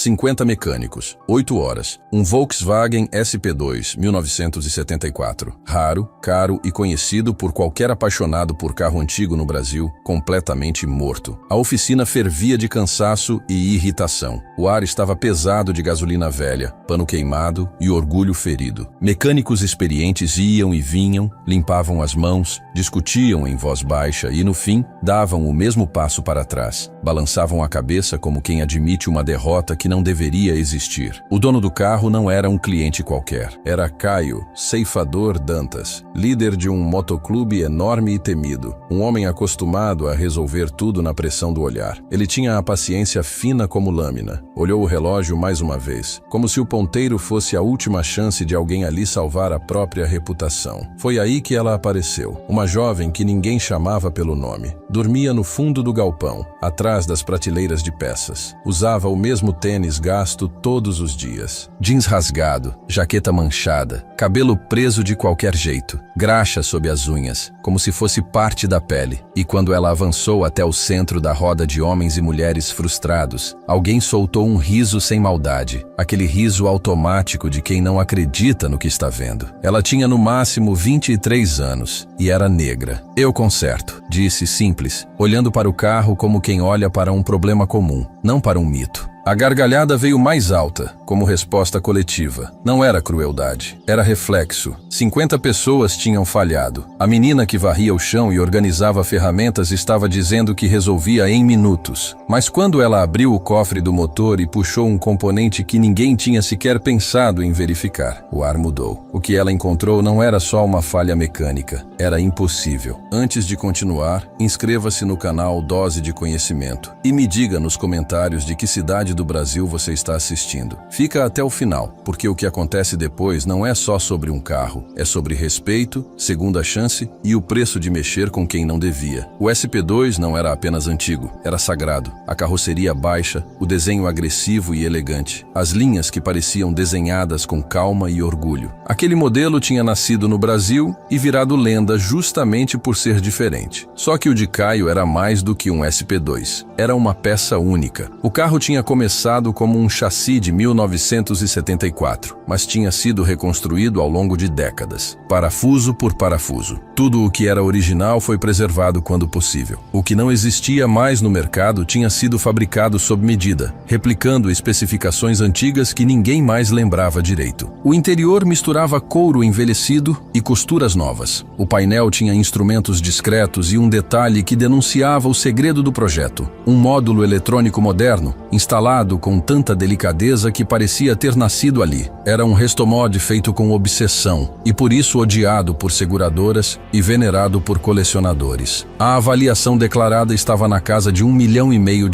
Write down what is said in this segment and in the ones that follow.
50 mecânicos, 8 horas. Um Volkswagen SP2, 1974. Raro, caro e conhecido por qualquer apaixonado por carro antigo no Brasil, completamente morto. A oficina fervia de cansaço e irritação. O ar estava pesado de gasolina velha, pano queimado e orgulho ferido. Mecânicos experientes iam e vinham, limpavam as mãos, discutiam em voz baixa e, no fim, davam o mesmo passo para trás. Balançavam a cabeça como quem admite uma derrota que não deveria existir. O dono do carro não era um cliente qualquer. Era Caio Ceifador Dantas, líder de um motoclube enorme e temido. Um homem acostumado a resolver tudo na pressão do olhar. Ele tinha a paciência fina como lâmina. Olhou o relógio mais uma vez, como se o ponteiro fosse a última chance de alguém ali salvar a própria reputação. Foi aí que ela apareceu. Uma jovem que ninguém chamava pelo nome. Dormia no fundo do galpão, atrás das prateleiras de peças. Usava o mesmo tênis gasto todos os dias. Jeans rasgado, jaqueta manchada, cabelo preso de qualquer jeito, graxa sob as unhas, como se fosse parte da pele. E quando ela avançou até o centro da roda de homens e mulheres frustrados, alguém soltou um riso sem maldade, aquele riso automático de quem não acredita no que está vendo. Ela tinha no máximo 23 anos e era negra. "Eu conserto", disse simples, olhando para o carro como quem olha para um problema comum, não para um mito. A gargalhada veio mais alta, como resposta coletiva. Não era crueldade, era reflexo. 50 pessoas tinham falhado. A menina que varria o chão e organizava ferramentas estava dizendo que resolvia em minutos. Mas quando ela abriu o cofre do motor e puxou um componente que ninguém tinha sequer pensado em verificar, o ar mudou. O que ela encontrou não era só uma falha mecânica, era impossível. Antes de continuar, inscreva-se no canal Dose de Conhecimento e me diga nos comentários de que cidade do Brasil você está assistindo. Fica até o final, porque o que acontece depois não é só sobre um carro, é sobre respeito, segunda chance e o preço de mexer com quem não devia. O SP2 não era apenas antigo, era sagrado. A carroceria baixa, o desenho agressivo e elegante, as linhas que pareciam desenhadas com calma e orgulho. Aquele modelo tinha nascido no Brasil e virado lenda justamente por ser diferente. Só que o de Caio era mais do que um SP2. Era uma peça única. O carro tinha começado como um chassi de 1974, mas tinha sido reconstruído ao longo de décadas, parafuso por parafuso. Tudo o que era original foi preservado quando possível. O que não existia mais no mercado tinha sido fabricado sob medida, replicando especificações antigas que ninguém mais lembrava direito. O interior misturava couro envelhecido e costuras novas. O painel tinha instrumentos discretos e um detalhe que denunciava o segredo do projeto. Um módulo eletrônico moderno, instalado com tanta delicadeza que parecia ter nascido ali. Era um restomod feito com obsessão e por isso odiado por seguradoras e venerado por colecionadores. A avaliação declarada estava na casa de $1,5 milhão,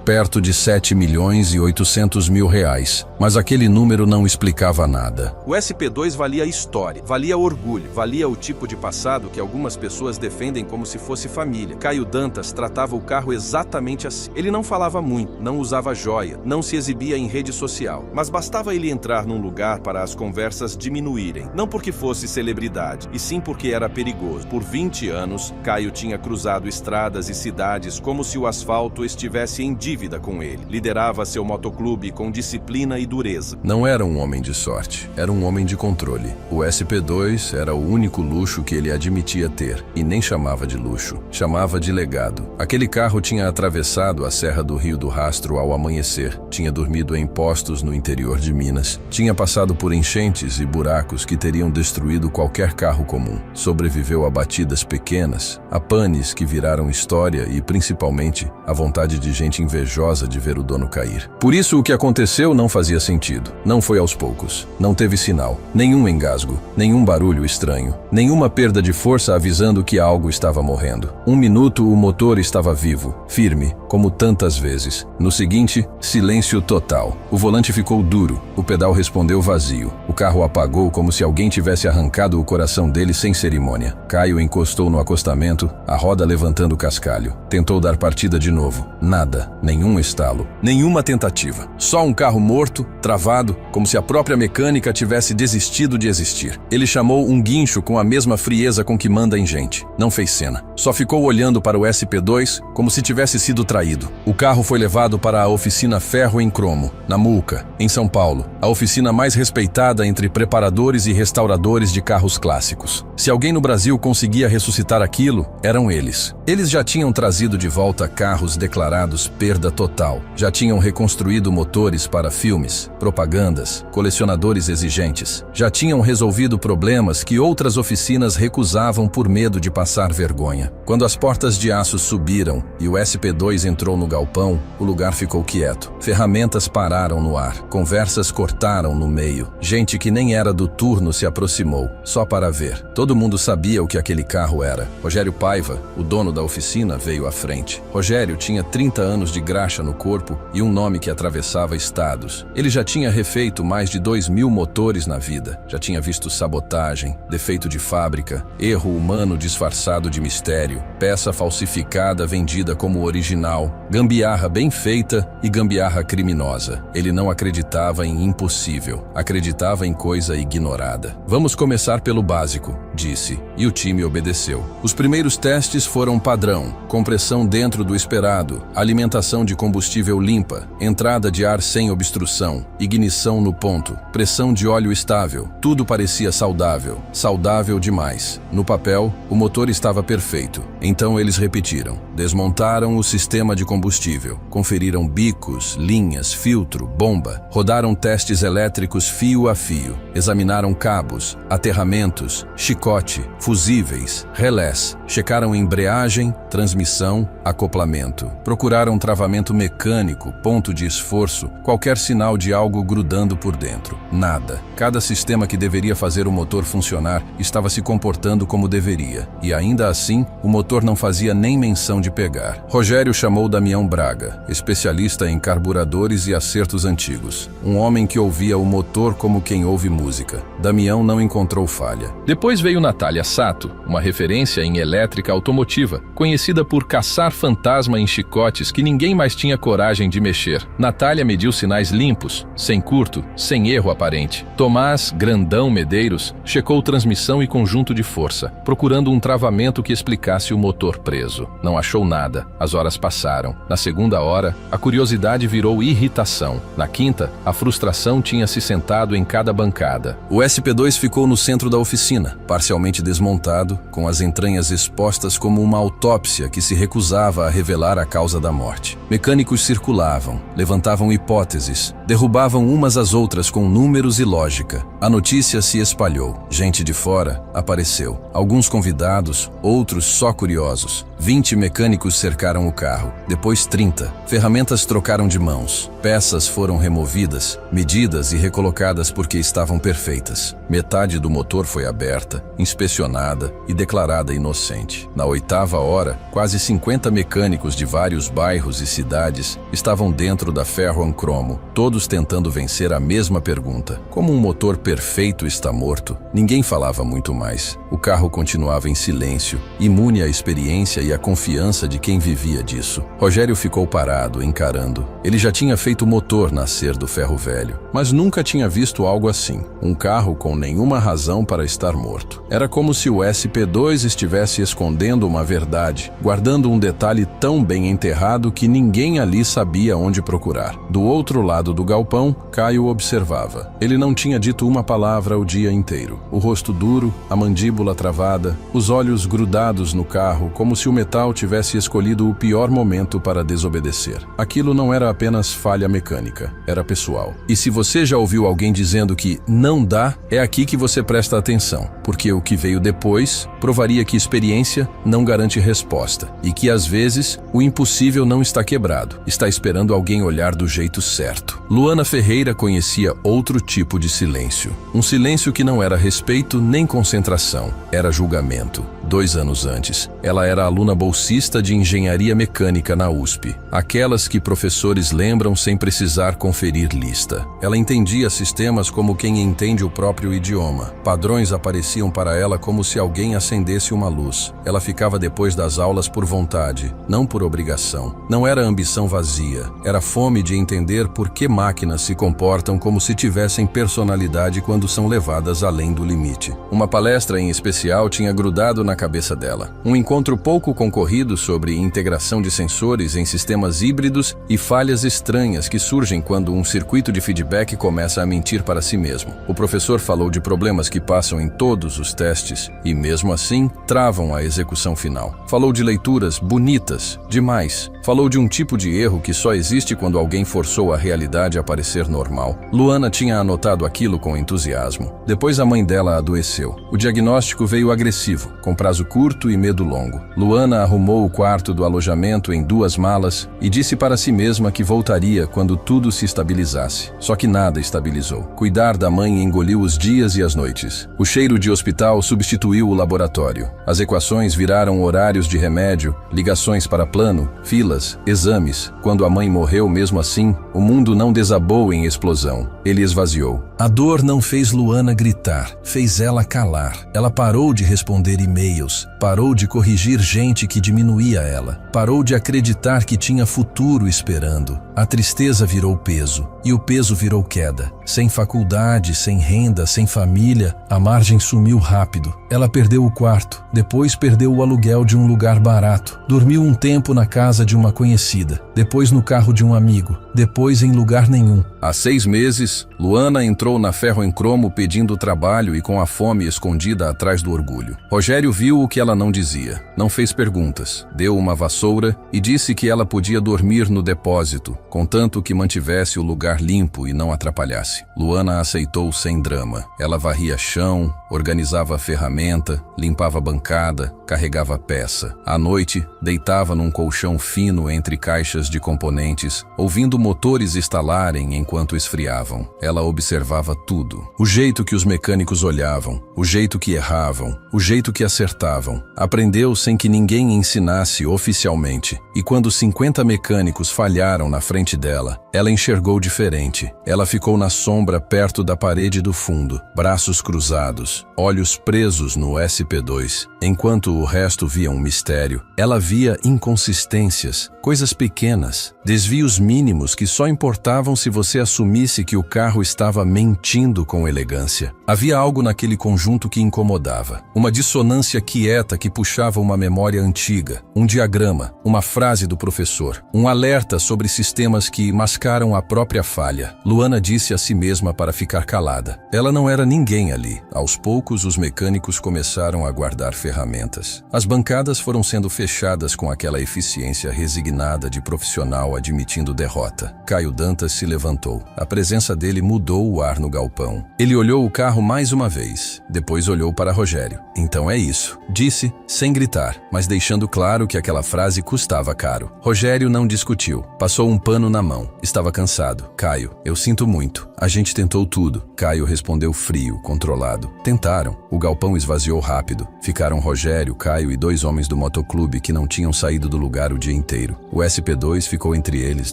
perto de 7.800.000 reais. Mas aquele número não explicava nada. O SP2 valia história, valia orgulho, valia o tipo de passado que algumas pessoas defendem como se fosse família. Caio Dantas tratava o carro exatamente assim. Ele não falava muito, não usava joia, não se exibia em rede social, mas bastava ele entrar num lugar para as conversas diminuírem. Não porque fosse celebridade, e sim porque era perigoso. Por 20 anos, Caio tinha cruzado estradas e cidades como se o asfalto estivesse em dívida com ele. Liderava seu motoclube com disciplina e dureza. Não era um homem de sorte, era um homem de controle. O SP2 era o único luxo que ele admitia ter, e nem chamava de luxo, chamava de legado. Aquele carro tinha atravessado a Serra do Rio do Rastro ao amanhecer, tinha dormido em postos no interior de Minas, tinha passado por enchentes e buracos que teriam destruído qualquer carro comum, sobreviveu a batidas pequenas, a panes que viraram história e, principalmente, a vontade de gente invejosa de ver o dono cair. Por isso, o que aconteceu não fazia sentido. Não foi aos poucos. Não teve sinal. Nenhum engasgo. Nenhum barulho estranho. Nenhuma perda de força avisando que algo estava morrendo. Um minuto, o motor estava vivo, firme, como tantas vezes. No seguinte, silêncio total. O volante ficou duro, o pedal respondeu vazio. O carro apagou como se alguém tivesse arrancado o coração dele sem cerimônia. Caio encostou no acostamento, a roda levantando o cascalho. Tentou dar partida de novo. Nada, nenhum estalo, nenhuma tentativa. Só um carro morto, travado, como se a própria mecânica tivesse desistido de existir. Ele chamou um guincho com a mesma frieza com que manda em gente. Não fez cena. Só ficou olhando para o SP2 como se tivesse sido traído. O carro foi levado para a oficina Ferro em Cromo, na Mulca, em São Paulo, a oficina mais respeitada entre preparadores e restauradores de carros clássicos. Se alguém no Brasil conseguia ressuscitar aquilo, eram eles. Eles já tinham trazido de volta carros declarados perda total. Já tinham reconstruído motores para filmes, propagandas, colecionadores exigentes. Já tinham resolvido problemas que outras oficinas recusavam por medo de passar vergonha. Quando as portas de aço subiram e o SP2 entrou no galpão, o lugar ficou quieto. Ferramentas pararam no ar, conversas cortaram no meio. Gente que nem era do turno se aproximou, só para ver. Todo mundo sabia o que aquele carro era. Rogério Paiva, o dono da oficina, veio à frente. Rogério tinha 30 anos de graxa no corpo e um nome que atravessava estados. Ele já tinha refeito mais de 2.000 motores na vida. Já tinha visto sabotagem, defeito de fábrica, erro humano disfarçado de mistério, peça falsificada vendida como original, gambiarra bem feita e gambiarra criminosa. Ele não acreditava em impossível, acreditava em coisa ignorada. Vamos começar pelo básico, disse, e o time obedeceu. Os primeiros testes foram padrão, compressão dentro do esperado, alimentação de combustível limpa, entrada de ar sem obstrução, ignição no ponto, pressão de óleo estável. Tudo parecia saudável, saudável demais. No papel, o motor estava perfeito. Então eles repetiram. Desmontaram o sistema de combustível, conferiram bicos, linhas, filtro, bomba, rodaram testes elétricos fio a fio, examinaram cabos, aterramentos, chicote, fusíveis, relés, checaram embreagem, transmissão, acoplamento, procuraram travamento mecânico, ponto de esforço, qualquer sinal de algo grudando por dentro. Nada. Cada sistema que deveria fazer o motor funcionar estava se comportando como deveria, e ainda assim, o motor não fazia nem menção de pegar. Rogério chamou Damião Braga, especialista em carburadores e acertos antigos. Um homem que ouvia o motor como quem ouve música. Damião não encontrou falha. Depois veio Natália Sato, uma referência em elétrica automotiva, conhecida por caçar fantasma em chicotes que ninguém mais tinha coragem de mexer. Natália mediu sinais limpos, sem curto, sem erro aparente. Tomás Grandão Medeiros checou transmissão e conjunto de força, procurando um travamento que explicasse o motor preso. Não achou nada. As horas passaram. Na segunda hora, a curiosidade virou irritação. Na quinta, a frustração tinha se sentado em cada bancada. O SP2 ficou no centro da oficina, parcialmente desmontado, com as entranhas expostas como uma autópsia que se recusava a revelar a causa da morte. Mecânicos circulavam, levantavam hipóteses, derrubavam umas às outras com números e lógica. A notícia se espalhou. Gente de fora apareceu. Alguns convidados, outros só curiosos. 20 mecânicos cercaram o carro, depois 30. Ferramentas trocaram de mãos. Peças foram removidas, medidas e recolocadas porque estavam perfeitas. Metade do motor foi aberta, inspecionada e declarada inocente. Na 8ª hora, quase 50 mecânicos de vários bairros e cidades estavam dentro da Ferro em Cromo, todos tentando vencer a mesma pergunta. Como um motor perfeito está morto? Ninguém falava muito mais. O carro continuava em silêncio, imune à experiência e à confiança de quem vivia disso. Rogério ficou parado, encarando. Ele já tinha feito o motor nascer do ferro velho, mas nunca tinha visto algo assim. Um carro com nenhuma razão para estar morto. Era como se o SP2 estivesse escondendo uma verdade, guardando um detalhe tão bem enterrado que ninguém ali sabia onde procurar. Do outro lado do galpão, Caio observava. Ele não tinha dito uma palavra o dia inteiro. O rosto duro, a mandíbula travada, os olhos grudados no carro, como se o metal tivesse escolhido o pior momento para desobedecer. Aquilo não era apenas falha mecânica, era pessoal. E se você já ouviu alguém dizendo que não dá, é aqui que você presta atenção, porque o que veio depois provaria que experiência não garante resposta e que, às vezes, o impossível não está quebrado, está esperando alguém olhar do jeito certo. Luana Ferreira conhecia outro tipo de silêncio. Um silêncio que não era respeito nem concentração, era julgamento. 2 anos antes, ela era aluna bolsista de engenharia mecânica na USP. Aquelas que professores lembram sem precisar conferir lista. Ela entendia sistemas como quem entende o próprio idioma. Padrões apareciam para ela como se alguém acendesse uma luz. Ela ficava depois das aulas por vontade, não por obrigação. Não era ambição vazia, era fome de entender por que máquinas se comportam como se tivessem personalidade quando são levadas além do limite. Uma palestra em especial tinha grudado na cabeça dela. Um encontro pouco concorrido sobre integração de sensores em sistemas híbridos e falhas estranhas que surgem quando um circuito de feedback começa a mentir para si mesmo. O professor falou de problemas que passam em todos os testes e, mesmo assim, travam a execução final. Falou de leituras bonitas, demais. Falou de um tipo de erro que só existe quando alguém forçou a realidade a parecer normal. Luana tinha anotado aquilo com entusiasmo. Depois a mãe dela adoeceu. O diagnóstico veio agressivo, com prazo curto e medo longo. Luana arrumou o quarto do alojamento em 2 malas e disse para si mesma que voltaria quando tudo se estabilizasse. Só que nada estabilizou. Cuidar da mãe engoliu os dias e as noites. O cheiro de hospital substituiu o laboratório. As equações viraram horários de remédio, ligações para plano, filas, exames. Quando a mãe morreu mesmo assim, o mundo não desabou em explosão. Ele esvaziou. A dor não fez Luana gritar, fez ela calar. Ela parou de responder e-mails, parou de corrigir gente que diminuía ela, parou de acreditar que tinha futuro esperando. A tristeza virou peso, e o peso virou queda. Sem faculdade, sem renda, sem família, a margem sumiu rápido. Ela perdeu o quarto, depois perdeu o aluguel de um lugar barato. Dormiu um tempo na casa de uma conhecida, depois no carro de um amigo, depois em lugar nenhum. Há 6 meses, Luana entrou na Ferro em Cromo pedindo trabalho e com a fome escondida atrás do orgulho. Rogério viu o que ela não dizia, não fez perguntas, deu uma vassoura e disse que ela podia dormir no depósito, contanto que mantivesse o lugar limpo e não atrapalhasse. Luana aceitou sem drama. Ela varria chão, organizava a ferramenta, limpava a bancada, carregava peça. À noite, deitava num colchão fino entre caixas de componentes, ouvindo motores estalarem enquanto esfriavam. Ela observava tudo. O jeito que os mecânicos olhavam, o jeito que erravam, o jeito que acertavam. Aprendeu sem que ninguém ensinasse oficialmente. E quando 50 mecânicos falharam na frente dela, ela enxergou diferente. Ela ficou na sombra perto da parede do fundo, braços cruzados, olhos presos no SP2. Enquanto o resto via um mistério, ela via inconsistências, coisas pequenas, desvios mínimos que só importavam se você assumisse que o carro estava mentindo com elegância. Havia algo naquele conjunto que incomodava. Uma dissonância quieta que puxava uma memória antiga, um diagrama, uma frase do professor, um alerta sobre sistemas que mascaram a própria falha. Luana disse a si mesma para ficar calada. Ela não era ninguém ali. Aos poucos, os mecânicos começaram a guardar ferramentas. As bancadas foram sendo fechadas com aquela eficiência resignada de profissional admitindo derrota. Caio Dantas se levantou. A presença dele mudou o ar no galpão. Ele olhou o carro mais uma vez. Depois olhou para Rogério. Então é isso, disse, sem gritar, mas deixando claro que aquela frase custava caro. Rogério não discutiu. Passou um pano na mão. Estava cansado. Caio, eu sinto muito. A gente tentou tudo. Caio respondeu frio, controlado. Tentaram. O galpão esvaziou rápido. Ficaram Rogério, Caio e 2 homens do motoclube que não tinham saído do lugar o dia inteiro. O SP2 ficou entre eles,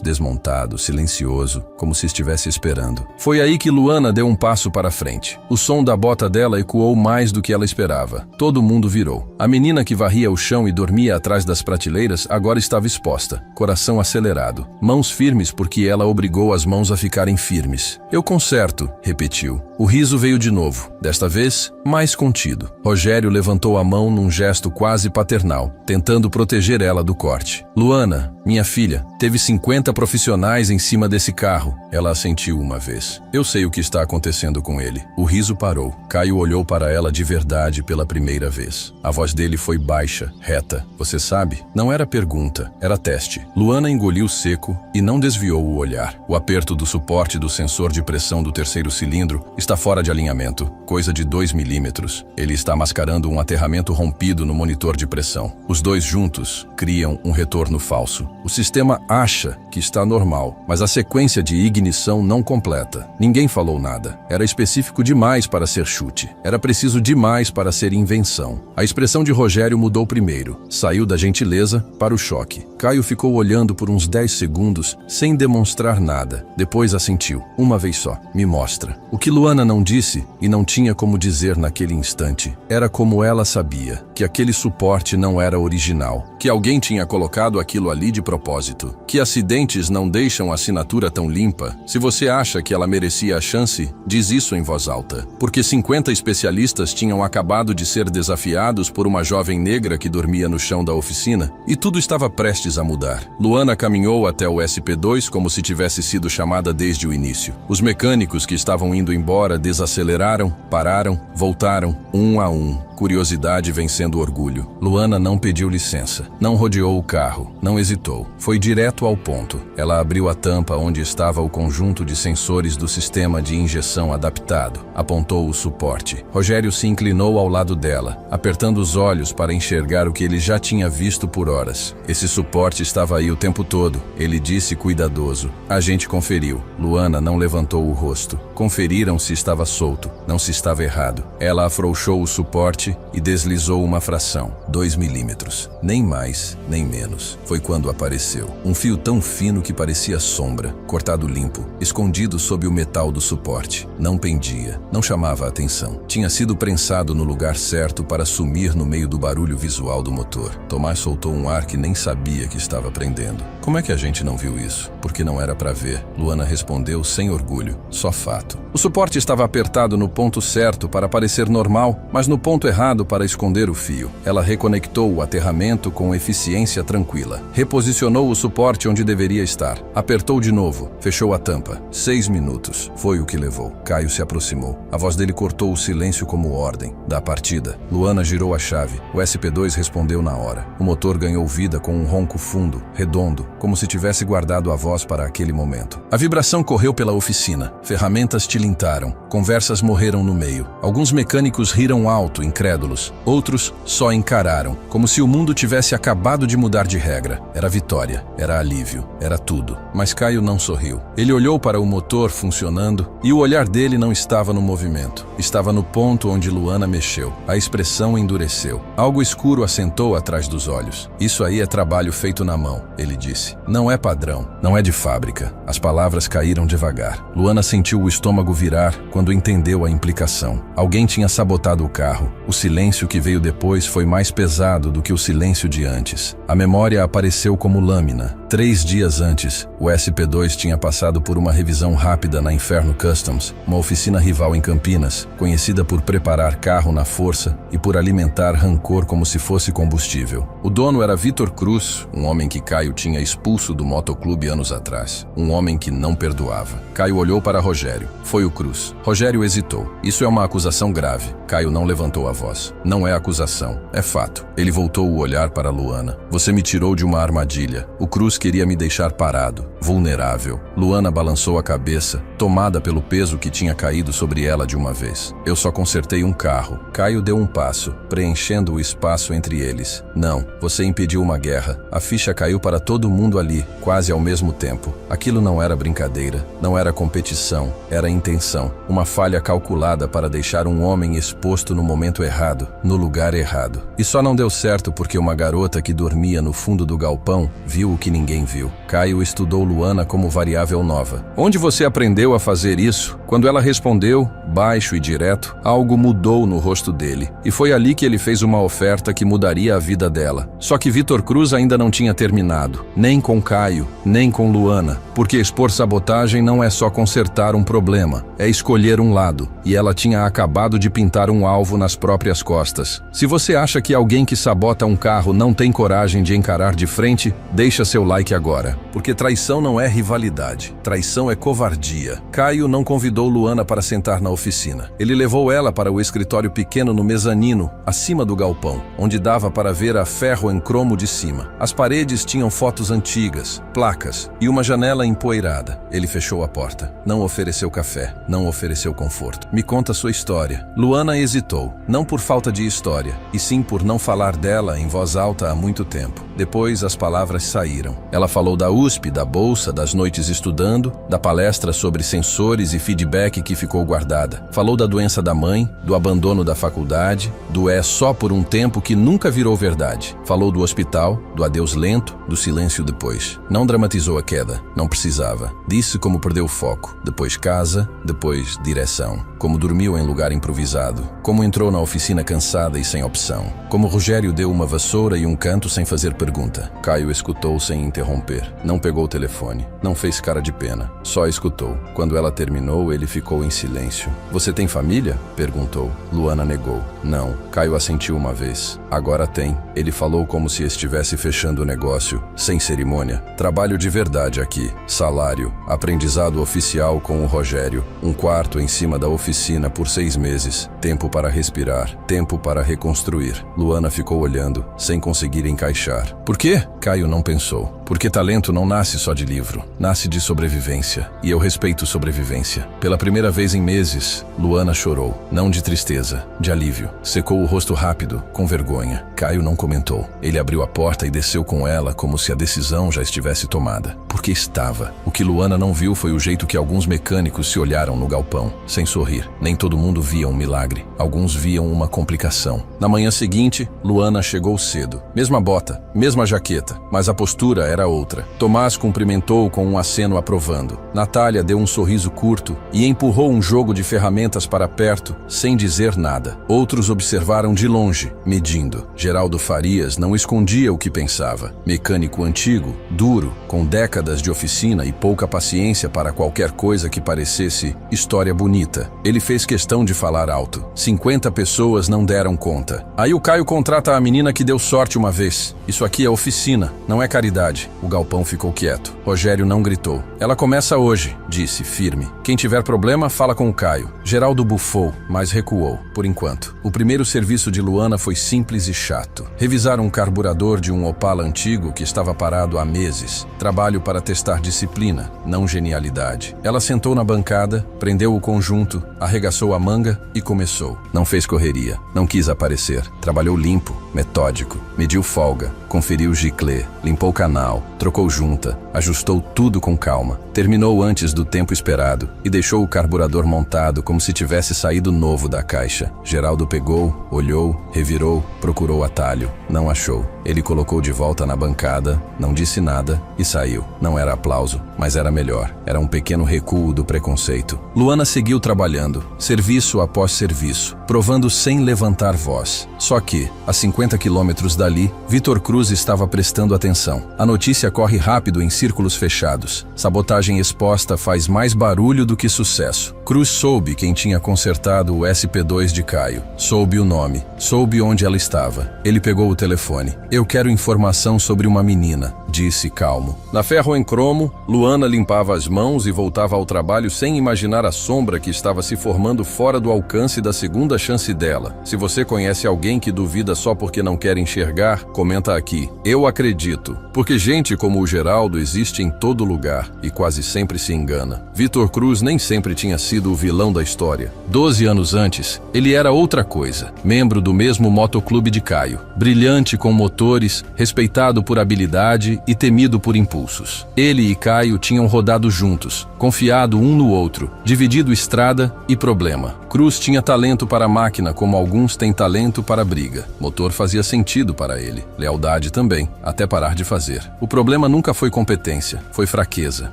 desmontado, silencioso, como se estivesse esperando. Foi aí que Luana deu um passo para frente. O som da bota dela ecoou mais do que ela esperava. Todo mundo virou. A menina que varria o chão e dormia atrás das prateleiras agora estava exposta, coração acelerado, mãos firmes porque ela obrigou as mãos a ficarem firmes. Eu conserto, repetiu. O riso veio de novo, desta vez mais contido. Rogério levantou a mão num gesto quase paternal, tentando proteger ela do corte. Luana, minha filha, teve 50 profissionais em cima desse carro. Ela assentiu uma vez. Eu sei o que está acontecendo com ele. O riso parou. Caio olhou para ela de verdade pela primeira vez. A voz dele foi baixa, reta. Você sabe? Não era pergunta, era teste. Luana engoliu seco e não desviou o olhar. O aperto do suporte do sensor de pressão do 3º cilindro está fora de alinhamento, coisa de 2 milímetros. Ele está mascarando um aterramento rompido no monitor de pressão. Os dois juntos criam um retorno retorno falso. O sistema acha que está normal, mas a sequência de ignição não completa. Ninguém falou nada. Era específico demais para ser chute. Era preciso demais para ser invenção. A expressão de Rogério mudou primeiro. Saiu da gentileza para o choque. Caio ficou olhando por uns 10 segundos, sem demonstrar nada. Depois assentiu. Uma vez só. Me mostra. O que Luana não disse, e não tinha como dizer naquele instante, era como ela sabia, que aquele suporte não era original, que alguém tinha colocado aquilo ali de propósito, que acidentes não deixam a assinatura tão limpa. Se você acha que ela merecia a chance, diz isso em voz alta. Porque 50 especialistas tinham acabado de ser desafiados por uma jovem negra que dormia no chão da oficina, e tudo estava prestes a mudar. Luana caminhou até o SP2 como se tivesse sido chamada desde o início. Os mecânicos que estavam indo embora desaceleraram, pararam, voltaram, um a um. Curiosidade vencendo orgulho. Luana não pediu licença, não rodeou o carro, não hesitou. Foi direto ao ponto. Ela abriu a tampa onde estava o conjunto de sensores do sistema de injeção adaptado. Apontou o suporte. Rogério se inclinou ao lado dela, apertando os olhos para enxergar o que ele já tinha visto por horas. Esse suporte estava aí o tempo todo, ele disse cuidadoso. A gente conferiu. Luana não levantou o rosto. Conferiram se estava solto, não se estava errado. Ela afrouxou o suporte e deslizou uma fração, 2 milímetros. Nem mais, nem menos. Foi quando apareceu. Um fio tão fino que parecia sombra, cortado limpo, escondido sob o metal do suporte. Não pendia, não chamava a atenção. Tinha sido prensado no lugar certo para sumir no meio do barulho visual do motor. Tomás soltou um ar que nem sabia que estava prendendo. Como é que a gente não viu isso? Porque não era para ver. Luana respondeu sem orgulho, só fato. O suporte estava apertado no ponto certo para parecer normal, mas no ponto errado para esconder o fio. Ela reconectou o aterramento com eficiência tranquila. Reposicionou o suporte onde deveria estar. Apertou de novo. Fechou a tampa. 6 minutos. Foi o que levou. Caio se aproximou. A voz dele cortou o silêncio como ordem da partida. Luana girou a chave. O SP2 respondeu na hora. O motor ganhou vida com um ronco fundo, redondo, como se tivesse guardado a voz para aquele momento. A vibração correu pela oficina. Ferramentas tilintaram. Conversas morreram no meio. Alguns mecânicos riram alto, incrédulos. Outros só encararam, como se o mundo tivesse acabado de mudar de regra. Era vitória, era alívio, era tudo. Mas Caio não sorriu. Ele olhou para o motor funcionando e o olhar dele não estava no movimento. Estava no ponto onde Luana mexeu. A expressão endureceu. Algo escuro assentou atrás dos olhos. Isso aí é trabalho feito na mão, ele disse. Não é padrão, não é de fábrica. As palavras caíram devagar. Luana sentiu o estômago virar quando entendeu a implicação. Alguém tinha sabotado o carro. O silêncio que veio depois foi mais pesado do que o silêncio de antes. A memória apareceu como lâmina. 3 dias antes, o SP2 tinha passado por uma revisão rápida na Inferno Customs, uma oficina rival em Campinas, conhecida por preparar carro na força e por alimentar rancor como se fosse combustível. O dono era Vitor Cruz, um homem que Caio tinha expulso do motoclube anos atrás. Um homem que não perdoava. Caio olhou para Rogério. Foi o Cruz. Rogério hesitou. Isso é uma acusação grave. Caio não levantou a voz. Não é acusação, é fato. Ele voltou o olhar para Luana. Você me tirou de uma armadilha. O Cruz queria me deixar parado, vulnerável. Luana balançou a cabeça, tomada pelo peso que tinha caído sobre ela de uma vez. Eu só consertei um carro. Caio deu um passo, preenchendo o espaço entre eles. Não, você impediu uma guerra. A ficha caiu para todo mundo ali, quase ao mesmo tempo. Aquilo não era brincadeira, não era competição, era intenção. Uma falha calculada para deixar um homem exposto no momento errado, no lugar errado. E só não deu certo porque uma garota que dormia no fundo do galpão viu o que ninguém viu. Caio estudou Luana como variável nova. Onde você aprendeu a fazer isso? Quando ela respondeu, baixo e direto, algo mudou no rosto dele. E foi ali que ele fez uma oferta que mudaria a vida dela. Só que Vitor Cruz ainda não tinha terminado. Nem com Caio, nem com Luana. Porque expor sabotagem não é só consertar um problema, é escolher um lado. E ela tinha acabado de pintar um alvo nas próprias costas. Se você acha que alguém que sabota um carro não tem coragem de encarar de frente, deixa seu lado like agora, porque traição não é rivalidade, traição é covardia. Caio não convidou Luana para sentar na oficina. Ele levou ela para o escritório pequeno no mezanino, acima do galpão, onde dava para ver a ferro em cromo de cima. As paredes tinham fotos antigas, placas e uma janela empoeirada. Ele fechou a porta. Não ofereceu café, não ofereceu conforto. Me conta sua história. Luana hesitou, não por falta de história, e sim por não falar dela em voz alta há muito tempo. Depois as palavras saíram. Ela falou da USP, da bolsa, das noites estudando, da palestra sobre sensores e feedback que ficou guardada. Falou da doença da mãe, do abandono da faculdade, do só por um tempo que nunca virou verdade. Falou do hospital, do adeus lento, do silêncio depois. Não dramatizou a queda, não precisava. Disse como perdeu o foco. Depois casa, depois direção. Como dormiu em lugar improvisado. Como entrou na oficina cansada e sem opção. Como Rogério deu uma vassoura e um canto sem fazer pergunta. Caio escutou sem interromper. Não pegou o telefone. Não fez cara de pena. Só escutou. Quando ela terminou, ele ficou em silêncio. Você tem família? Perguntou. Luana negou. Não. Caio assentiu uma vez. Agora tem. Ele falou como se estivesse fechando o negócio, sem cerimônia. Trabalho de verdade aqui. Salário. Aprendizado oficial com o Rogério. Um quarto em cima da oficina por 6 meses. Tempo para respirar. Tempo para reconstruir. Luana ficou olhando, sem conseguir encaixar. Por quê? Caio não pensou. Porque talento não nasce só de livro. Nasce de sobrevivência. E eu respeito sobrevivência. Pela primeira vez em meses, Luana chorou. Não de tristeza, de alívio. Secou o rosto rápido, com vergonha. Caio não comentou. Ele abriu a porta e desceu com ela como se a decisão já estivesse tomada. Porque estava. O que Luana não viu foi o jeito que alguns mecânicos se olharam no galpão, sem sorrir. Nem todo mundo via um milagre. Alguns viam uma complicação. Na manhã seguinte, Luana chegou cedo. Mesma bota, mesma jaqueta, mas a postura era outra. Tomás cumprimentou com um aceno aprovando. Natália deu um sorriso curto e empurrou um jogo de ferramentas para perto, sem dizer nada. Outros observaram de longe, medindo. Geraldo Farias não escondia o que pensava. Mecânico antigo, duro, com décadas de oficina e pouca paciência para qualquer coisa que parecesse história bonita. Ele fez questão de falar alto. 50 pessoas não deram conta. Aí o Caio contrata a menina que deu sorte uma vez. Isso aqui é oficina, não é caridade. O galpão ficou quieto. Rogério não gritou. Ela começa hoje, disse, firme. Quem tiver problema, fala com o Caio. Geraldo bufou, mas recuou, por enquanto. O primeiro serviço de Luana foi simples e chato. Revisar um carburador de um Opala antigo que estava parado há meses. Trabalho para testar disciplina, não genialidade. Ela sentou na bancada, prendeu o conjunto, arregaçou a manga e começou. Não fez correria, não quis aparecer. Trabalhou limpo, metódico, mediu folga, conferiu o giclê, limpou o canal, trocou junta, ajustou tudo com calma. Terminou antes do tempo esperado e deixou o carburador montado como se tivesse saído novo da caixa. Geraldo pegou, olhou, revirou, procurou atalho. Não achou. Ele colocou de volta na bancada, não disse nada e saiu. Não era aplauso, mas era melhor. Era um pequeno recuo do preconceito. Luana seguiu trabalhando, serviço após serviço, provando sem levantar voz. Só que, a 50 quilômetros dali, Vitor Cruz estava prestando atenção. A notícia corre rápido em círculos fechados. Sabotagem exposta faz mais barulho do que sucesso. Cruz soube quem tinha consertado o SP2 de Caio. Soube o nome. Soube onde ela estava. Ele pegou o telefone. Eu quero informação sobre uma menina, disse calmo. Na ferro em cromo, Luana limpava as mãos e voltava ao trabalho sem imaginar a sombra que estava se formando fora do alcance da segunda chance dela. Se você conhece alguém que duvida só porque não quer enxergar, comenta aqui. Eu acredito, porque gente como o Geraldo existe em todo lugar e quase sempre se engana. Vitor Cruz nem sempre tinha sido o vilão da história. 12 anos antes, ele era outra coisa. Membro do mesmo motoclube de Caio. Brilhante com motores, respeitado por habilidade e temido por impulsos. Ele e Caio tinham rodado juntos, confiado um no outro, dividido estrada e problema. Cruz tinha talento para a máquina como alguns têm talento para a briga. Motor fazia sentido para ele. Lealdade também, até parar de fazer. O problema nunca foi competência, foi fraqueza.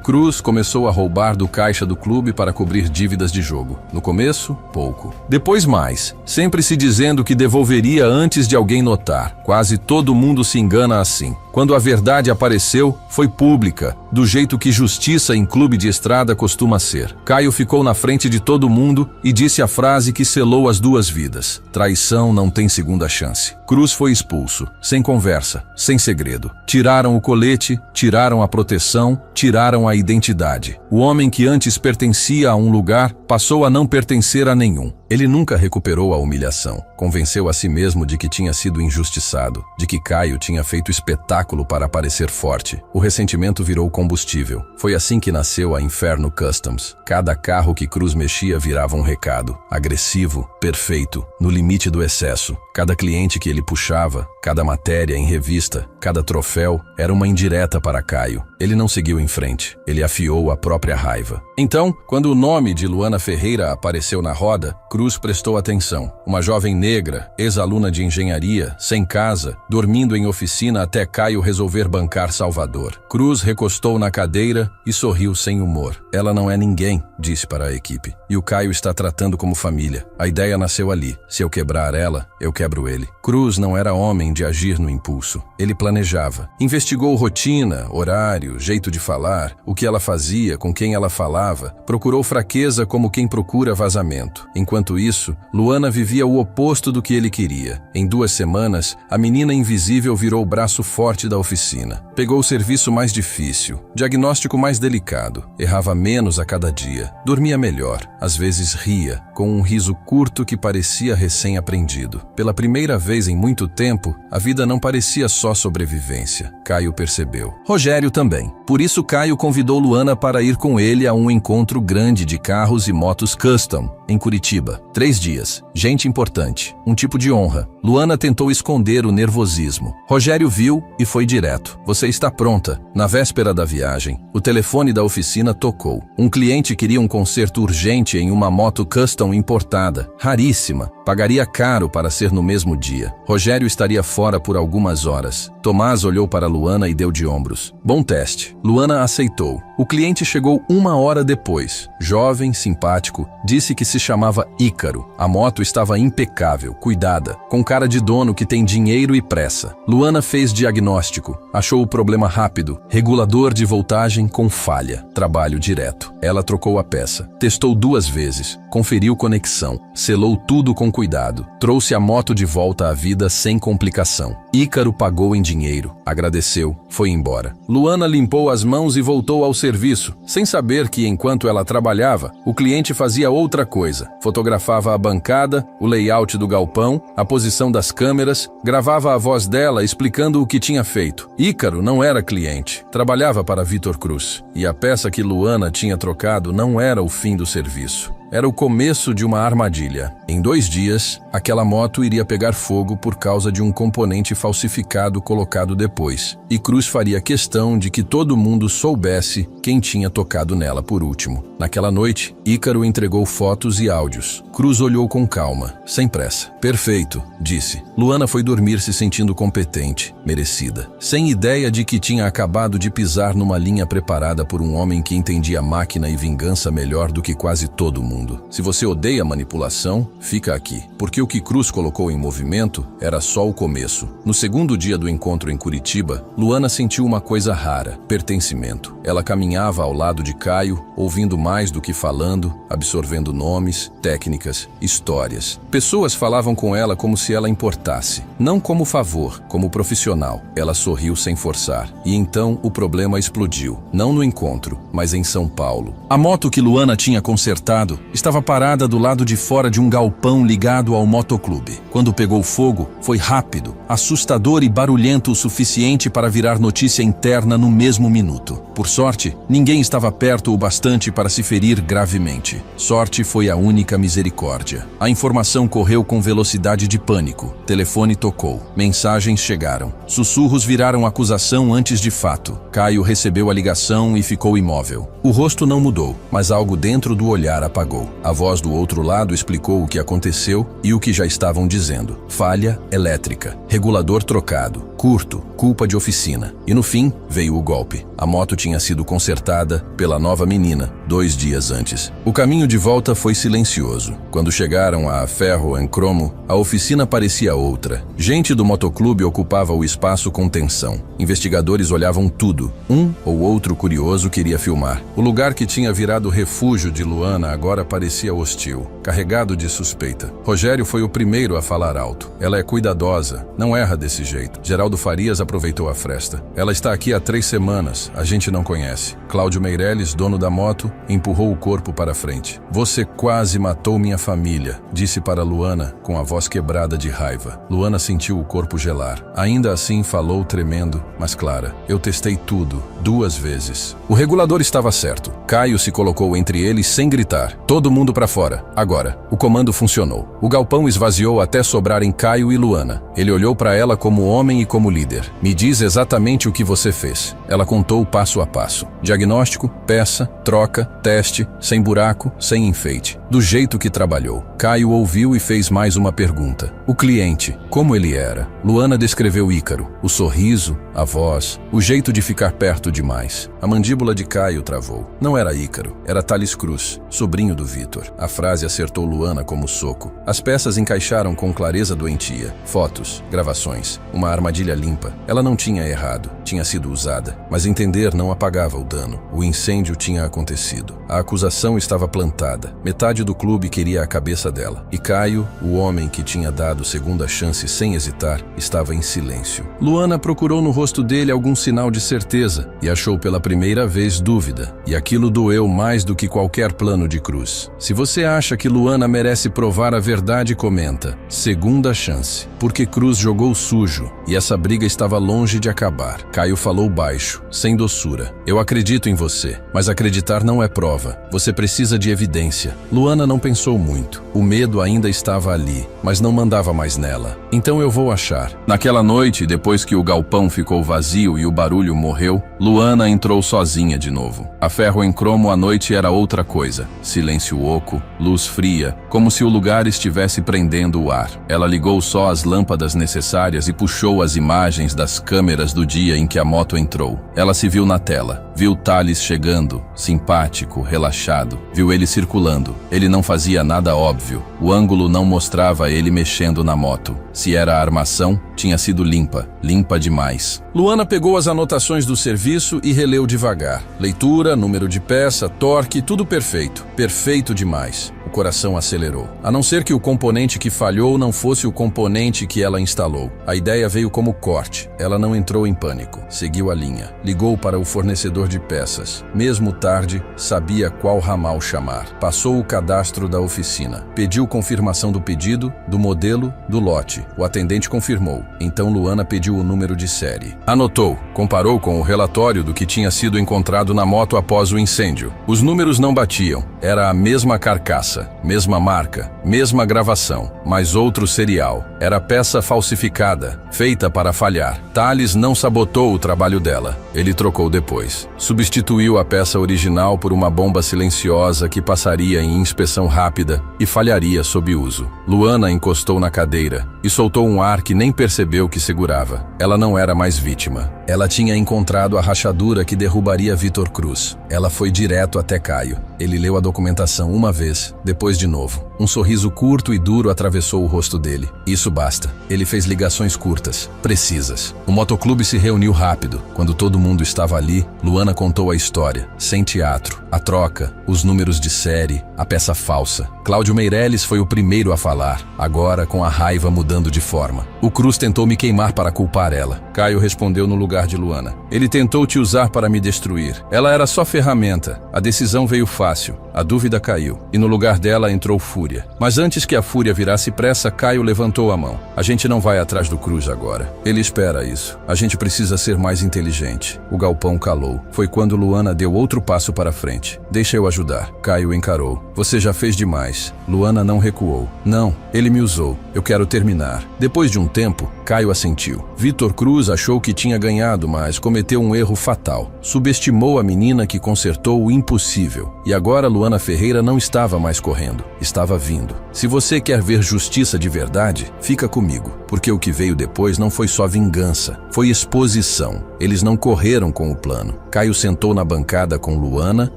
Cruz começou a roubar do caixa do clube para cobrir dívidas de jogo. No começo, pouco. Depois mais, sempre se dizendo que devolveria antes de alguém notar. Quase todo mundo se engana assim. Quando a verdade apareceu, foi pública, do jeito que justiça em clube de estrada costuma ser. Caio ficou na frente de todo mundo e disse a frase que selou as duas vidas: traição não tem segunda chance. Cruz foi expulso, sem conversa, sem segredo. Tiraram o colete, tiraram a proteção, tiraram a identidade. O homem que antes pertencia a um lugar passou a não pertencer a nenhum. Ele nunca recuperou a humilhação. Convenceu a si mesmo de que tinha sido injustiçado, de que Caio tinha feito espetáculo para parecer forte. O ressentimento virou combustível. Foi assim que nasceu a Inferno Customs. Cada carro que Cruz mexia virava um recado. Agressivo, perfeito, no limite do excesso. Cada cliente que ele puxava, cada matéria em revista, cada troféu, era uma indireta para Caio. Ele não seguiu em frente. Ele afiou a própria raiva. Então, quando o nome de Luana Ferreira apareceu na roda, Cruz prestou atenção. Uma jovem negra, ex-aluna de engenharia, sem casa, dormindo em oficina até Caio resolver bancar Salvador. Cruz recostou na cadeira e sorriu sem humor. Ela não é ninguém, disse para a equipe. E o Caio está tratando como família. A ideia nasceu ali. Se eu quebrar ela, eu quebro ele. Cruz não era homem de agir no impulso. Ele planejava. Investigou rotina, horário, jeito de falar, o que ela fazia, com quem ela falava. Procurou fraqueza como quem procura vazamento. Enquanto isso, Luana vivia o oposto do que ele queria. Em 2 semanas, a menina invisível virou o braço forte da oficina. Pegou o serviço mais difícil, diagnóstico mais delicado. Errava menos a cada dia. Dormia melhor. Às vezes ria, com um riso curto que parecia recém-aprendido. Pela primeira vez em muito tempo, a vida não parecia só sobrevivência. Caio percebeu. Rogério também. Por isso Caio convidou Luana para ir com ele a um encontro grande de carros e motos custom, em Curitiba. 3 dias. Gente importante. Um tipo de honra. Luana tentou esconder o nervosismo. Rogério viu e foi direto. Você está pronta. Na véspera da viagem, o telefone da oficina tocou. Um cliente queria um conserto urgente em uma moto custom importada. Raríssima. Pagaria caro para ser no mesmo dia. Rogério estaria fora por algumas horas. Tomás olhou para Luana e deu de ombros. Bom teste. Luana aceitou. O cliente chegou 1 hora depois. Jovem, simpático, disse que se chamava Ícaro. A moto estava impecável, cuidada, com cara de dono que tem dinheiro e pressa. Luana fez diagnóstico. Achou o problema rápido. Regulador de voltagem com falha. Trabalho direto. Ela trocou a peça. Testou 2 vezes. Conferiu conexão. Selou tudo com cuidado. Trouxe a moto de volta à vida sem complicação. Ícaro pagou em dinheiro. Agradeceu. Foi embora. Luana limpou as mãos e voltou ao serviço, sem saber que, enquanto ela trabalhava, o cliente fazia outra coisa. Fotografava a bancada, o layout do galpão, a posição das câmeras, gravava a voz dela explicando o que tinha feito. Ícaro não era cliente. Trabalhava para Vitor Cruz. E a peça que Luana tinha trocado não era o fim do serviço. Era o começo de uma armadilha. Em 2 dias, aquela moto iria pegar fogo por causa de um componente falsificado colocado depois. E Cruz faria questão de que todo mundo soubesse quem tinha tocado nela por último. Naquela noite, Ícaro entregou fotos e áudios. Cruz olhou com calma, sem pressa. Perfeito, disse. Luana foi dormir se sentindo competente, merecida. Sem ideia de que tinha acabado de pisar numa linha preparada por um homem que entendia máquina e vingança melhor do que quase todo mundo. Se você odeia manipulação, fica aqui, porque o que Cruz colocou em movimento era só o começo. No 2º dia do encontro em Curitiba, Luana sentiu uma coisa rara: pertencimento. Ela caminhava ao lado de Caio, ouvindo mais do que falando, absorvendo nomes, técnicas, histórias. Pessoas falavam com ela como se ela importasse, não como favor, como profissional. Ela sorriu sem forçar. E então o problema explodiu, não no encontro, mas em São Paulo. A moto que Luana tinha consertado estava parada do lado de fora de um galpão ligado ao motoclube. Quando pegou fogo, foi rápido, assustador e barulhento o suficiente para virar notícia interna no mesmo minuto. Por sorte, ninguém estava perto o bastante para se ferir gravemente. Sorte foi a única misericórdia. A informação correu com velocidade de pânico. Telefone tocou. Mensagens chegaram. Sussurros viraram acusação antes de fato. Caio recebeu a ligação e ficou imóvel. O rosto não mudou, mas algo dentro do olhar apagou. desligou. A voz do outro lado explicou o que aconteceu e o que já estavam dizendo. Falha elétrica, regulador trocado, curto, culpa de oficina. E no fim, veio o golpe. A moto tinha sido consertada pela nova menina 2 dias antes. O caminho de volta foi silencioso. Quando chegaram a Ferro em Cromo, a oficina parecia outra. Gente do motoclube ocupava o espaço com tensão. Investigadores olhavam tudo. Um ou outro curioso queria filmar. O lugar que tinha virado refúgio de Luana agora parecia hostil, carregado de suspeita. Rogério foi o primeiro a falar alto. Ela é cuidadosa, não erra desse jeito. Geraldo Farias aproveitou a fresta. Ela está aqui há 3 semanas, a gente não conhece. Cláudio Meirelles, dono da moto, empurrou o corpo para frente. Você quase matou minha família, disse para Luana com a voz quebrada de raiva. Luana sentiu o corpo gelar. Ainda assim falou tremendo, mas clara. Eu testei tudo, 2 vezes. O regulador estava certo. Caio se colocou entre eles sem gritar. Todo mundo para fora. Agora, o comando funcionou. O galpão esvaziou até sobrarem Caio e Luana. Ele olhou para ela como homem e como líder. Me diz exatamente o que você fez. Ela contou passo a passo. Diagnóstico, peça, troca, teste, sem buraco, sem enfeite. Do jeito que trabalhou. Caio ouviu e fez mais uma pergunta. O cliente, como ele era? Luana descreveu Ícaro. O sorriso, a voz, o jeito de ficar perto demais. A mandíbula de Caio travou. Não era Ícaro, era Thales Cruz, sobrinho do Vitor. A frase acertou Luana como soco. As peças encaixaram com clareza doentia. Fotos, gravações, uma armadilha limpa. Ela não tinha errado, tinha sido usada. Mas entender não apagava o dano. O incêndio tinha acontecido. A acusação estava plantada. Metade do clube queria a cabeça dela. E Caio, o homem que tinha dado segunda chance sem hesitar, estava em silêncio. Luana procurou no rosto dele algum sinal de certeza e achou pela primeira vez dúvida. E aquilo doeu mais do que qualquer plano de Cruz. Se você acha que Luana merece provar a verdade, comenta. Segunda chance. Porque Cruz jogou sujo e essa briga estava longe de acabar. Caio falou baixo, sem doçura. Eu acredito em você, mas acreditar não é prova. Você precisa de evidência. Luana não pensou muito. O medo ainda estava ali, mas não mandava mais nela. Então eu vou achar. Naquela noite, depois que o galpão ficou vazio e o barulho morreu, Luana entrou sozinha de novo. A Ferro em Cromo à noite era outra coisa. Silêncio oco, luz fria, como se o lugar estivesse prendendo o ar. Ela ligou só as lâmpadas necessárias e puxou as imagens das câmeras do dia em que a moto entrou. Ela se viu na tela. Viu Thales chegando, simpático, relaxado. Viu ele circulando. Ele não fazia nada óbvio. O ângulo não mostrava ele mexendo na moto. Se era a armação, tinha sido limpa. Limpa demais. Luana pegou as anotações do serviço e releu devagar. Leitura, número de peça, torque, tudo perfeito. Perfeito demais. O coração acelerou. A não ser que o componente que falhou não fosse o componente que ela instalou. A ideia veio como corte. Ela não entrou em pânico. Seguiu a linha. Ligou para o fornecedor de peças. Mesmo tarde, sabia qual ramal chamar. Passou o cadastro da oficina. Pediu confirmação do pedido, do modelo, do lote. O atendente confirmou. Então Luana pediu o número de série. Anotou. Comparou com o relatório do que tinha sido encontrado na moto após o incêndio. Os números não batiam. Era a mesma carcaça, mesma marca, mesma gravação, mas outro serial. Era peça falsificada, feita para falhar. Thales não sabotou o trabalho dela. Ele trocou depois. Substituiu a peça original por uma bomba silenciosa que passaria em inspeção rápida e falharia sob uso. Luana encostou na cadeira e soltou um ar que nem percebeu que segurava. Ela não era mais vítima. Ela tinha encontrado a rachadura que derrubaria Vitor Cruz. Ela foi direto até Caio. Ele leu a documentação uma vez, depois de novo. Um sorriso curto e duro atravessou o rosto dele. Isso basta. Ele fez ligações curtas, precisas. O motoclube se reuniu rápido. Quando todo mundo estava ali, Luana contou a história, sem teatro. A troca, os números de série, a peça falsa. Cláudio Meirelles foi o primeiro a falar, agora com a raiva mudando de forma. O Cruz tentou me queimar para culpar ela. Caio respondeu no lugar de Luana. Ele tentou te usar para me destruir. Ela era só ferramenta. A decisão veio fácil. A dúvida caiu. E no lugar dela entrou fúria. Mas antes que a fúria virasse pressa, Caio levantou a mão. A gente não vai atrás do Cruz agora. Ele espera isso. A gente precisa ser mais inteligente. O galpão calou. Foi quando Luana deu outro passo para frente. Deixa eu ajudar. Caio encarou. Você já fez demais. Luana não recuou. Não, ele me usou. Eu quero terminar. Depois de um tempo, Caio assentiu. Vitor Cruz achou que tinha ganhado, mas cometeu cometeu um erro fatal. Subestimou a menina que consertou o impossível. E agora Luana Ferreira não estava mais correndo, estava vindo. Se você quer ver justiça de verdade, fica comigo, porque o que veio depois não foi só vingança, foi exposição. Eles não correram com o plano. Caio sentou na bancada com Luana,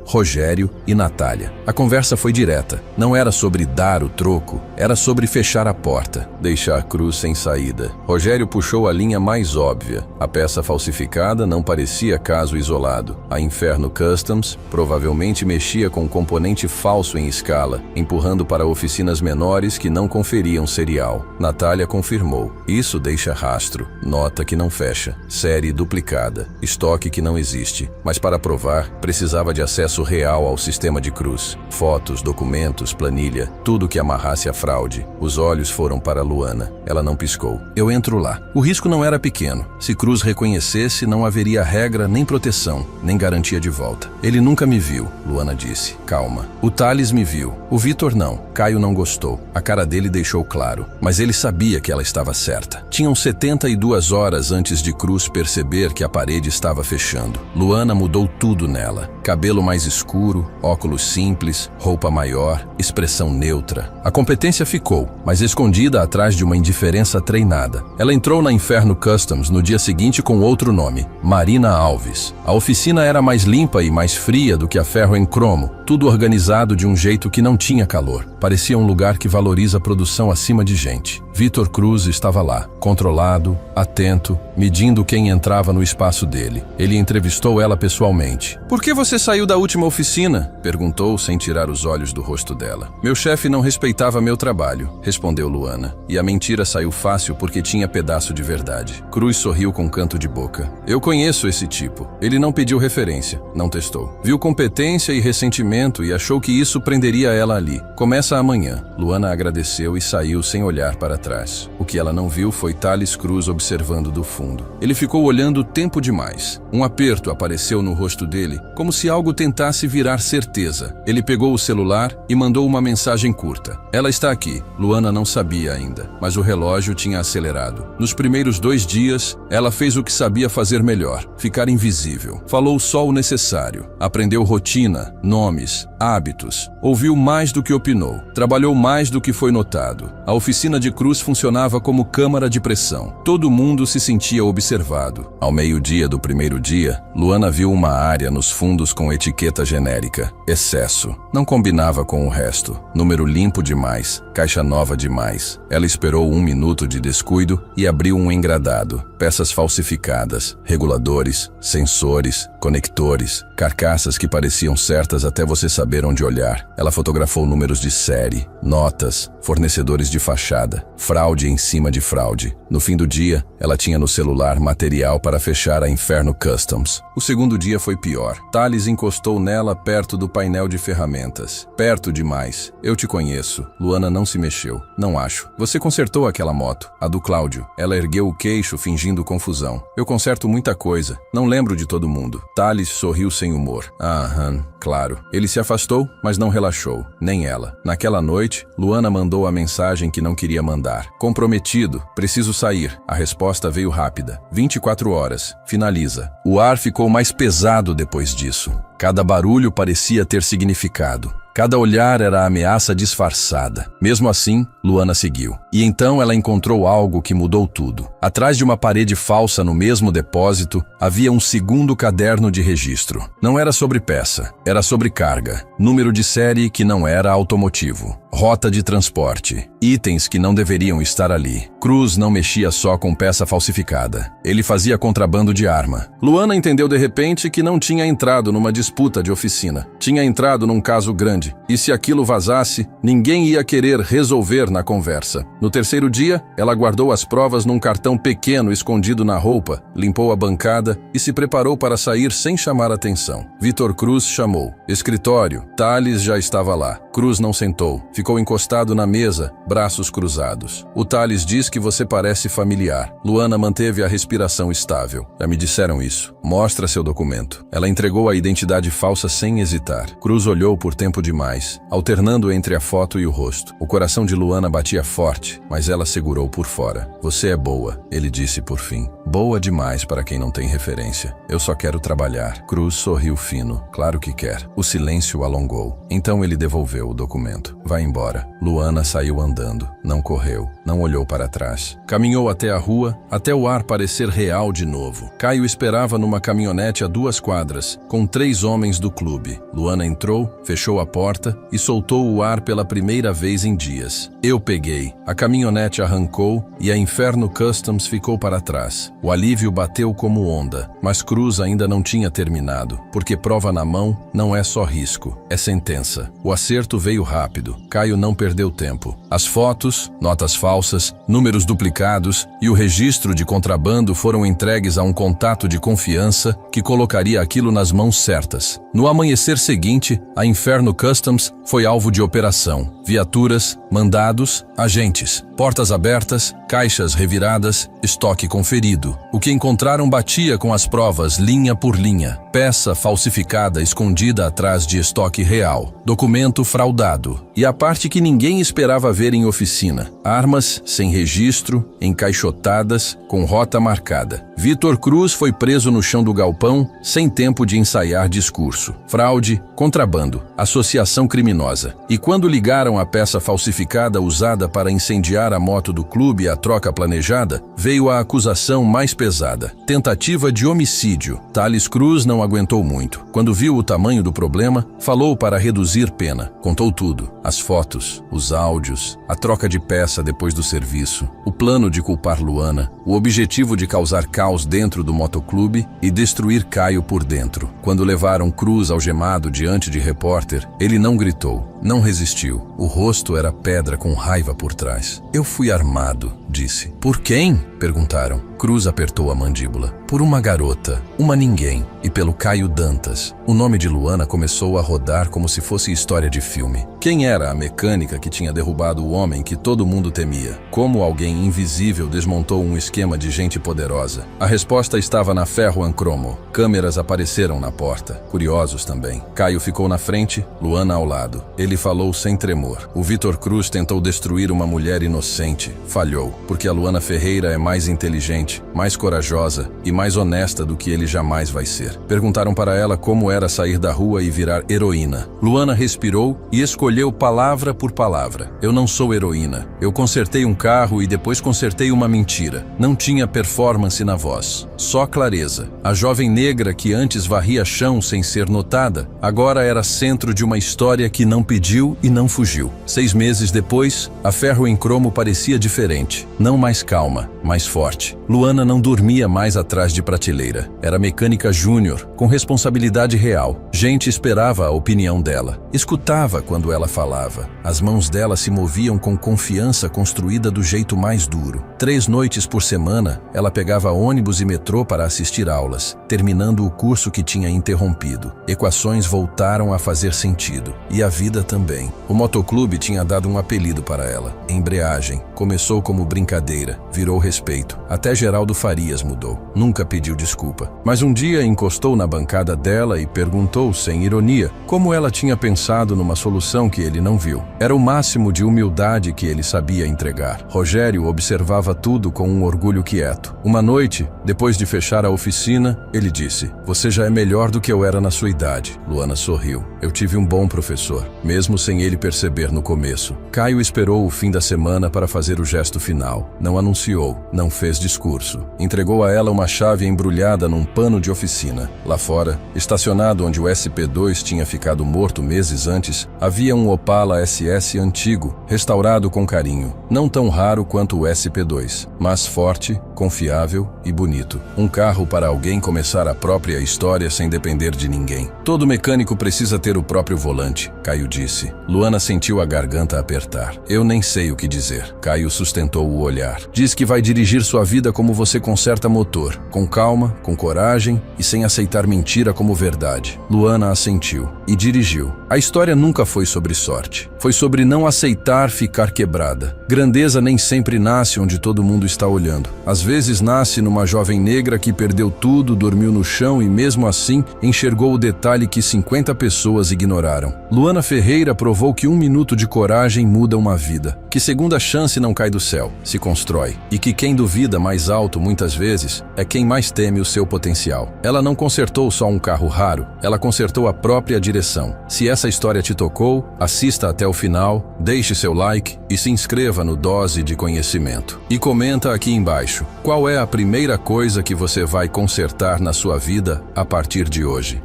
Rogério e Natália. A conversa foi direta. Não era sobre dar o troco, era sobre fechar a porta, deixar Cruz sem saída. Rogério puxou a linha mais óbvia. A peça falsificada não parecia caso isolado. A Inferno Customs provavelmente mexia com um componente falso em escala, empurrando para oficinas menores que não conferiam serial. Natália confirmou. Isso deixa rastro, nota que não fecha, série duplicada, estoque que não existe. Mas para provar, precisava de acesso real ao sistema de Cruz. Fotos, documentos, planilha, tudo que amarrasse a fraude. Os olhos foram para Luana. Ela não piscou. Eu entro lá. O risco não era pequeno. Se Cruz reconhecesse, não haveria regra, nem proteção, nem garantia de volta. Ele nunca me viu, Luana disse. Calma. O Thales me viu. O Vitor não. Caio não gostou. A cara dele deixou claro. Mas ele sabia que ela estava certa. Tinham 72 horas antes de Cruz perceber que a parede estava fechando. Luana mudou tudo nela. Cabelo mais escuro, óculos simples, roupa maior, expressão neutra. A competência ficou, mas escondida atrás de uma indiferença treinada. Ela entrou na Inferno Customs no dia seguinte com outro nome, Marina Alves. A oficina era mais limpa e mais fria do que a Ferro em Cromo, tudo organizado de um jeito que não tinha calor. Parecia um lugar que valoriza a produção acima de gente. Vitor Cruz estava lá, controlado, atento, medindo quem entrava no espaço dele. Ele entrevistou ela pessoalmente. "Por que você saiu da última oficina?" perguntou sem tirar os olhos do rosto dela. "Meu chefe não respeitava meu trabalho", respondeu Luana. E a mentira saiu fácil porque tinha pedaço de verdade. Cruz sorriu com um canto de boca. "Eu conheço esse tipo. Ele não pediu referência, não testou. Viu competência e ressentimento e achou que isso prenderia ela ali. Começa amanhã." Luana agradeceu e saiu sem olhar para trás. O que ela não viu foi Thales Cruz observando do fundo. Ele ficou olhando tempo demais. Um aperto apareceu no rosto dele, como se algo tentasse virar certeza. Ele pegou o celular e mandou uma mensagem curta. "Ela está aqui." Luana não sabia ainda, mas o relógio tinha acelerado. Nos primeiros 2 dias, ela fez o que sabia fazer melhor, ficar invisível. Falou só o necessário. Aprendeu rotina, nomes, hábitos. Ouviu mais do que opinou. Trabalhou mais do que foi notado. A oficina de Cruz funcionava como câmara de pressão. Todo mundo se sentia observado. Ao meio-dia do primeiro dia, Luana viu uma área nos fundos com etiqueta genérica. Excesso. Não combinava com o resto. Número limpo demais. Caixa nova demais. Ela esperou 1 minuto de descuido e abriu um engradado. Peças falsificadas, reguladores, sensores, conectores, carcaças que pareciam certas até você saber onde olhar. Ela fotografou números de série, notas, fornecedores de fachada, fraude em cima de fraude. No fim do dia, ela tinha no celular material para fechar a Inferno Customs. O segundo dia foi pior. Thales encostou nela perto do painel de ferramentas. Perto demais. "Eu te conheço." Luana não se mexeu. "Não acho. Você consertou aquela moto, a do Cláudio." Ela ergueu o queixo, fingindo confusão. "Eu conserto muita coisa. Não lembro de todo mundo." Thales sorriu sem humor. "Aham, claro." Ele se afastou, mas não relaxou. Nem ela. Naquela noite, Luana mandou a mensagem que não queria mandar. "Comprometido. Preciso sair." A resposta veio rápida. 24 horas. Finaliza. O ar ficou mais pesado depois disso. Cada barulho parecia ter significado. Cada olhar era ameaça disfarçada. Mesmo assim, Luana seguiu. E então ela encontrou algo que mudou tudo. Atrás de uma parede falsa no mesmo depósito, havia um segundo caderno de registro. Não era sobre peça, era sobre carga. Número de série que não era automotivo. Rota de transporte. Itens que não deveriam estar ali. Cruz não mexia só com peça falsificada. Ele fazia contrabando de arma. Luana entendeu de repente que não tinha entrado numa disputa de oficina. Tinha entrado num caso grande. E se aquilo vazasse, ninguém ia querer resolver na conversa. No terceiro dia, ela guardou as provas num cartão pequeno escondido na roupa, limpou a bancada e se preparou para sair sem chamar atenção. Vitor Cruz chamou. Escritório. Thales já estava lá. Cruz não sentou. Ficou encostado na mesa, braços cruzados. O Thales diz que você parece familiar. Luana manteve a respiração estável. Já me disseram isso. Mostra seu documento. Ela entregou a identidade falsa sem hesitar. Cruz olhou por tempo demais, alternando entre a foto e o rosto. O coração de Luana batia forte, mas ela segurou por fora. Você é boa, ele disse por fim. Boa demais para quem não tem referência. Eu só quero trabalhar. Cruz sorriu fino. Claro que quer. O silêncio alongou. Então ele devolveu o documento. Vai embora. Luana saiu andando. Não correu. Não olhou para trás. Caminhou até a rua, até o ar parecer real de novo. Caio esperava numa caminhonete a 2 quadras, com 3 homens do clube. Luana entrou, fechou a porta e soltou o ar pela primeira vez em dias. Eu peguei. A caminhonete arrancou e a Inferno Customs ficou para trás. O alívio bateu como onda, mas Cruz ainda não tinha terminado, porque prova na mão não é só risco, é sentença. O acerto veio rápido. Caio não perdeu tempo. As fotos, notas falsas, números duplicados e o registro de contrabando foram entregues a um contato de confiança que colocaria aquilo nas mãos certas. No amanhecer seguinte, a Inferno Customs foi alvo de operação. Viaturas, mandados, agentes, portas abertas, caixas reviradas, estoque conferido. O que encontraram batia com as provas linha por linha. Peça falsificada escondida atrás de estoque real. Documento fraudado. E a parte que ninguém esperava ver em oficina. Armas sem registro, encaixotadas, com rota marcada. Vitor Cruz foi preso no chão do galpão, sem tempo de ensaiar discurso. Fraude, contrabando, associação criminosa. E quando ligaram a peça falsificada usada para incendiar a moto do clube e a troca planejada, veio a acusação mais pesada. Tentativa de homicídio. Thales Cruz não aguentou muito. Quando viu o tamanho do problema, falou para reduzir pena. Contou tudo. As fotos, os áudios, a troca de peça depois do serviço, o plano de culpar Luana, o objetivo de causar caos dentro do motoclube e destruir Caio por dentro. Quando levaram Cruz algemado diante de repórter, ele não gritou, não resistiu. O rosto era pedra com raiva por trás. Eu fui armado, disse. Por quem? Perguntaram. Cruz apertou a mandíbula. Por uma garota, uma ninguém, e pelo Caio Dantas. O nome de Luana começou a rodar como se fosse história de filme. Quem era a mecânica que tinha derrubado o homem que todo mundo temia? Como alguém invisível desmontou um esquema de gente poderosa? A resposta estava na Ferro-Ancromo. Câmeras apareceram na porta. Curiosos também. Caio ficou na frente, Luana ao lado. Ele falou sem tremor. O Vitor Cruz tentou destruir uma mulher inocente. Falhou, porque a Luana Ferreira é mais inteligente, mais corajosa e mais honesta do que ele jamais vai ser. Perguntaram para ela como era sair da rua e virar heroína. Luana respirou e escolheu palavra por palavra. Eu não sou heroína. Eu consertei um carro e depois consertei uma mentira. Não tinha performance na voz, só clareza. A jovem negra que antes varria chão sem ser notada, agora era centro de uma história que não pediu e não fugiu. 6 meses depois, a Ferro-Ancromo parecia diferente. Não mais calma, mais forte. Luana não dormia mais atrás de prateleira. Era mecânica júnior, com responsabilidade real. Gente esperava a opinião dela. Escutava quando ela falava. As mãos dela se moviam com confiança construída do jeito mais duro. 3 noites por semana, ela pegava ônibus e metrô para assistir aulas, terminando o curso que tinha interrompido. Equações voltaram a fazer sentido. E a vida também. O motoclube tinha dado um apelido para ela. Embreagem. Começou como brincadeira, virou respeito. Até Geraldo Farias mudou. Nunca pediu desculpa. Mas um dia encostou na bancada dela e perguntou, sem ironia, como ela tinha pensado numa solução que ele não viu. Era o máximo de humildade que ele sabia entregar. Rogério observava tudo com um orgulho quieto. Uma noite, depois de fechar a oficina, ele disse, você já é melhor do que eu era na sua idade. Luana sorriu. Eu tive um bom professor, mesmo sem ele perceber no começo. Caio esperou o fim da semana para fazer o gesto final. Não anunciou, não fez discurso. Entregou a ela uma chave embrulhada num pano de oficina. Lá fora, estacionado onde o SP2 tinha ficado morto meses antes, havia um Opala SS antigo, restaurado com carinho. Não tão raro quanto o SP2, mas forte, confiável e bonito. Um carro para alguém começar a própria história sem depender de ninguém. Todo mecânico precisa ter o próprio volante, Caio disse. Luana sentiu a garganta apertar. Eu nem sei o que dizer. Caio sustentou o olhar. Diz que vai dirigir sua vida como você conserta motor, com calma, com coragem e sem aceitar mentira como verdade. Luana assentiu e dirigiu. A história nunca foi sobre sorte. Foi sobre não aceitar ficar ficar quebrada. Grandeza nem sempre nasce onde todo mundo está olhando. Às vezes nasce numa jovem negra que perdeu tudo, dormiu no chão e mesmo assim enxergou o detalhe que 50 pessoas ignoraram. Luana Ferreira provou que 1 minuto de coragem muda uma vida, que segunda chance não cai do céu, se constrói, e que quem duvida mais alto muitas vezes é quem mais teme o seu potencial. Ela não consertou só um carro raro, ela consertou a própria direção. Se essa história te tocou, assista até o final, deixe seu like e se inscreva no Dose de Conhecimento. E comenta aqui embaixo, qual é a primeira coisa que você vai consertar na sua vida a partir de hoje?